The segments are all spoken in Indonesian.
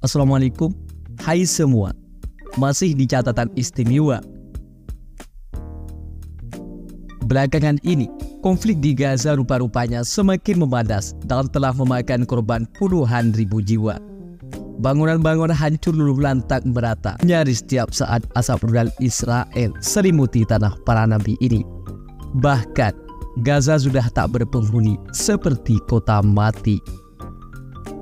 Assalamualaikum, hai semua. Masih di catatan istimewa. Belakangan ini, konflik di Gaza rupa-rupanya semakin memanas dan telah memakan korban puluhan ribu jiwa. Bangunan-bangunan hancur luluh lantak merata. Nyaris setiap saat asap rudal Israel selimuti tanah para nabi ini. Bahkan, Gaza sudah tak berpenghuni seperti kota mati.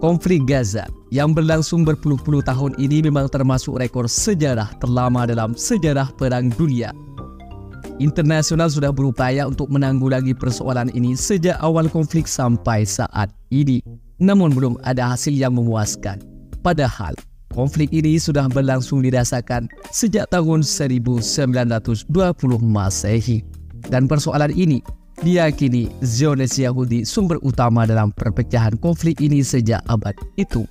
Konflik Gaza yang berlangsung berpuluh-puluh tahun ini memang termasuk rekor sejarah terlama dalam sejarah Perang Dunia. Internasional sudah berupaya untuk menanggulangi persoalan ini sejak awal konflik sampai saat ini. Namun belum ada hasil yang memuaskan. Padahal konflik ini sudah berlangsung dirasakan sejak tahun 1920 Masehi. Dan persoalan ini diyakini Zionis Yahudi sumber utama dalam perpecahan konflik ini sejak abad itu.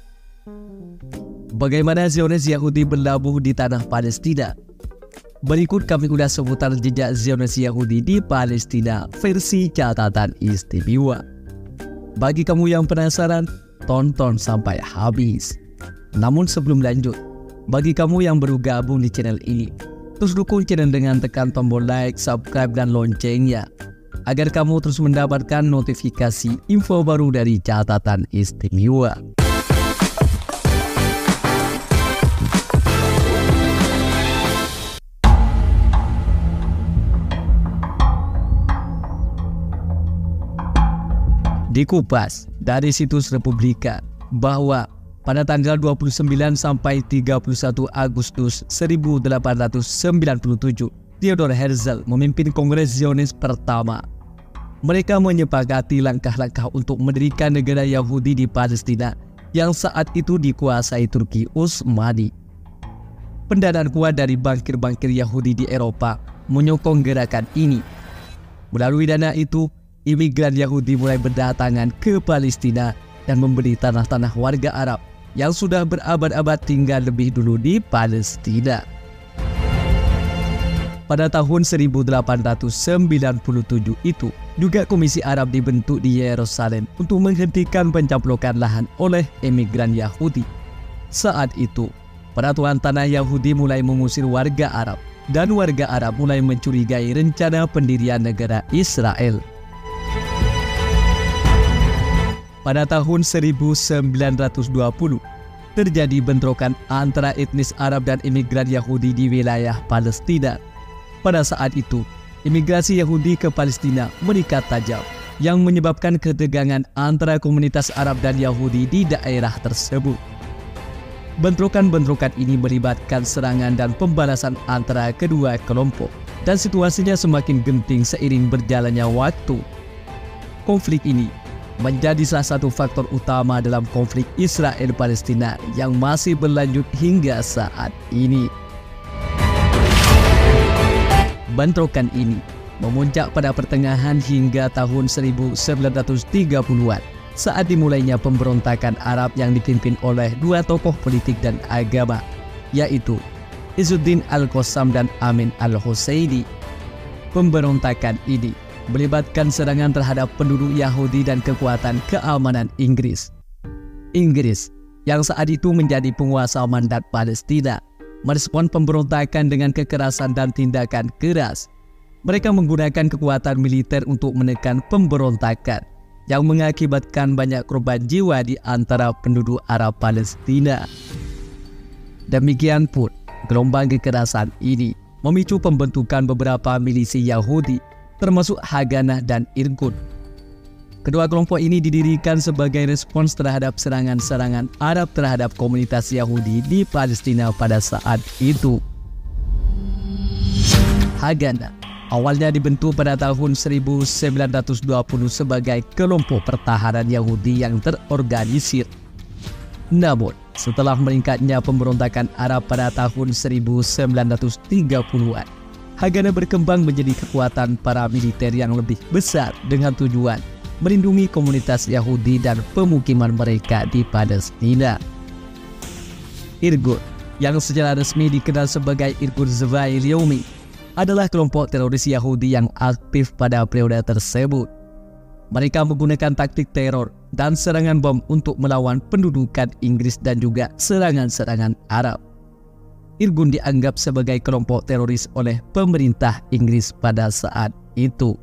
Bagaimana Zionis Yahudi berlabuh di tanah Palestina? Berikut kami ulas seputar jejak Zionis Yahudi di Palestina versi catatan istimewa. Bagi kamu yang penasaran, tonton sampai habis. Namun sebelum lanjut, bagi kamu yang baru gabung di channel ini, terus dukung channel dengan tekan tombol like, subscribe, dan loncengnya agar kamu terus mendapatkan notifikasi info baru dari catatan istimewa. Dikupas dari situs Republika bahwa pada tanggal 29 sampai 31 Agustus 1897, Theodor Herzl memimpin Kongres Zionis pertama. Mereka menyepakati langkah-langkah untuk mendirikan negara Yahudi di Palestina yang saat itu dikuasai Turki Utsmani. Pendanaan kuat dari bankir-bankir Yahudi di Eropa menyokong gerakan ini. Melalui dana itu, imigran Yahudi mulai berdatangan ke Palestina dan membeli tanah-tanah warga Arab yang sudah berabad-abad tinggal lebih dulu di Palestina. Pada tahun 1897 itu, juga Komisi Arab dibentuk di Yerusalem untuk menghentikan pencaplokan lahan oleh emigran Yahudi. Saat itu, peraturan tanah Yahudi mulai mengusir warga Arab, dan warga Arab mulai mencurigai rencana pendirian negara Israel. Pada tahun 1920, terjadi bentrokan antara etnis Arab dan imigran Yahudi di wilayah Palestina. Pada saat itu, imigrasi Yahudi ke Palestina meningkat tajam, yang menyebabkan ketegangan antara komunitas Arab dan Yahudi di daerah tersebut. Bentrokan-bentrokan ini melibatkan serangan dan pembalasan antara kedua kelompok, dan situasinya semakin genting seiring berjalannya waktu. Konflik ini menjadi salah satu faktor utama dalam konflik Israel-Palestina yang masih berlanjut hingga saat ini. Bentrokan ini memuncak pada pertengahan hingga tahun 1930-an saat dimulainya pemberontakan Arab yang dipimpin oleh dua tokoh politik dan agama, yaitu Izzuddin Al-Qassam dan Amin Al-Husseini. Pemberontakan ini melibatkan serangan terhadap penduduk Yahudi dan kekuatan keamanan Inggris. Inggris yang saat itu menjadi penguasa mandat Palestina merespon pemberontakan dengan kekerasan dan tindakan keras. Mereka menggunakan kekuatan militer untuk menekan pemberontakan yang mengakibatkan banyak korban jiwa di antara penduduk Arab Palestina. Demikian pun, gelombang kekerasan ini memicu pembentukan beberapa milisi Yahudi, termasuk Haganah dan Irgun. Kedua kelompok ini didirikan sebagai respons terhadap serangan-serangan Arab terhadap komunitas Yahudi di Palestina pada saat itu. Haganah awalnya dibentuk pada tahun 1920 sebagai kelompok pertahanan Yahudi yang terorganisir. Namun, setelah meningkatnya pemberontakan Arab pada tahun 1930-an, Haganah berkembang menjadi kekuatan paramiliter yang lebih besar dengan tujuan melindungi komunitas Yahudi dan pemukiman mereka di Palestina. Irgun, yang secara resmi dikenal sebagai Irgun Zevai Leumi, adalah kelompok teroris Yahudi yang aktif pada periode tersebut. Mereka menggunakan taktik teror dan serangan bom untuk melawan pendudukan Inggris dan juga serangan-serangan Arab. Irgun dianggap sebagai kelompok teroris oleh pemerintah Inggris pada saat itu.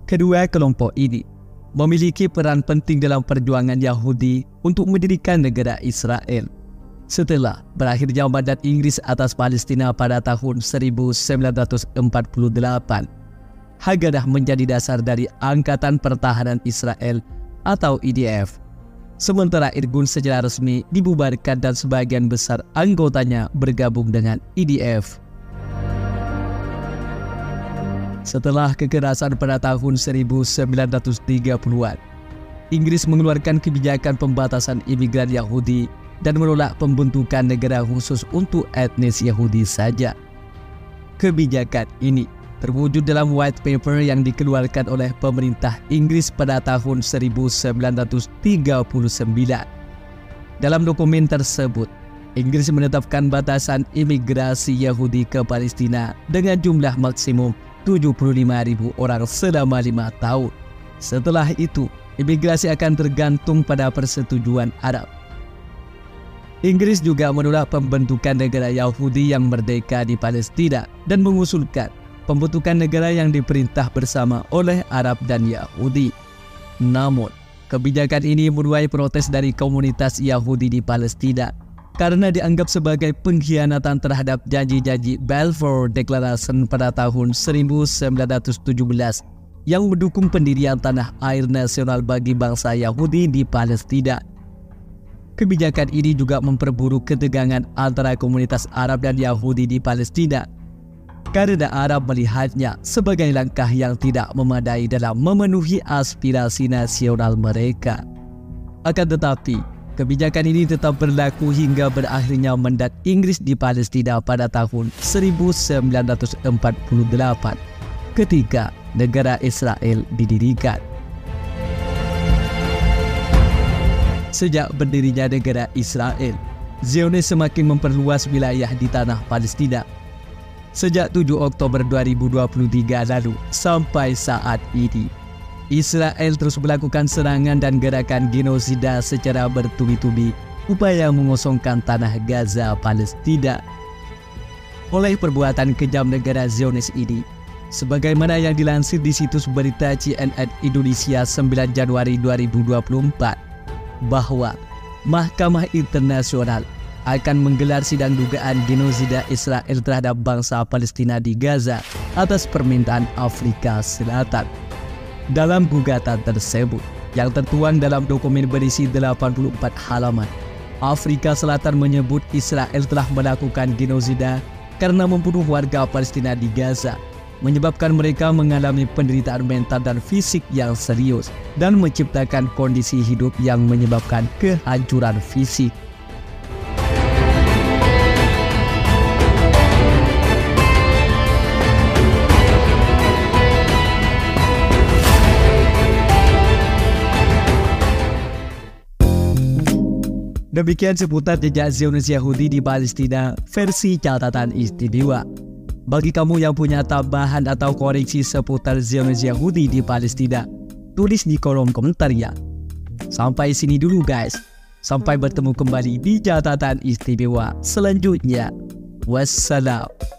Kedua kelompok ini memiliki peran penting dalam perjuangan Yahudi untuk mendirikan negara Israel. Setelah berakhirnya mandat Inggris atas Palestina pada tahun 1948, Haggadah menjadi dasar dari Angkatan Pertahanan Israel atau IDF. Sementara Irgun secara resmi dibubarkan dan sebagian besar anggotanya bergabung dengan IDF. Setelah kekerasan pada tahun 1930-an, Inggris mengeluarkan kebijakan pembatasan imigran Yahudi dan menolak pembentukan negara khusus untuk etnis Yahudi saja. Kebijakan ini terwujud dalam white paper yang dikeluarkan oleh pemerintah Inggris pada tahun 1939. Dalam dokumen tersebut, Inggris menetapkan batasan imigrasi Yahudi ke Palestina dengan jumlah maksimum 75.000 orang selama 5 tahun. Setelah itu, imigrasi akan tergantung pada persetujuan Arab. Inggris juga menolak pembentukan negara Yahudi yang merdeka di Palestina dan mengusulkan pembentukan negara yang diperintah bersama oleh Arab dan Yahudi. Namun, kebijakan ini menuai protes dari komunitas Yahudi di Palestina karena dianggap sebagai pengkhianatan terhadap janji-janji Balfour Declaration pada tahun 1917 yang mendukung pendirian tanah air nasional bagi bangsa Yahudi di Palestina. Kebijakan ini juga memperburuk ketegangan antara komunitas Arab dan Yahudi di Palestina karena Arab melihatnya sebagai langkah yang tidak memadai dalam memenuhi aspirasi nasional mereka. Akan tetapi, kebijakan ini tetap berlaku hingga berakhirnya mandat Inggris di Palestina pada tahun 1948 ketika negara Israel didirikan. Sejak berdirinya negara Israel, Zionis semakin memperluas wilayah di tanah Palestina. Sejak 7 Oktober 2023 lalu sampai saat ini, Israel terus melakukan serangan dan gerakan genosida secara bertubi-tubi upaya mengosongkan tanah Gaza Palestina. Oleh perbuatan kejam negara Zionis ini, sebagaimana yang dilansir di situs berita CNN Indonesia 9 Januari 2024, bahwa Mahkamah Internasional akan menggelar sidang dugaan genosida Israel terhadap bangsa Palestina di Gaza atas permintaan Afrika Selatan. Dalam gugatan tersebut, yang tertuang dalam dokumen berisi 84 halaman, Afrika Selatan menyebut Israel telah melakukan genosida karena membunuh warga Palestina di Gaza, menyebabkan mereka mengalami penderitaan mental dan fisik yang serius, dan menciptakan kondisi hidup yang menyebabkan kehancuran fisik. Demikian seputar jejak Zionis Yahudi di Palestina versi catatan istimewa. Bagi kamu yang punya tambahan atau koreksi seputar Zionis Yahudi di Palestina, tulis di kolom komentar ya. Sampai sini dulu guys. Sampai bertemu kembali di catatan istimewa selanjutnya. Wassalam.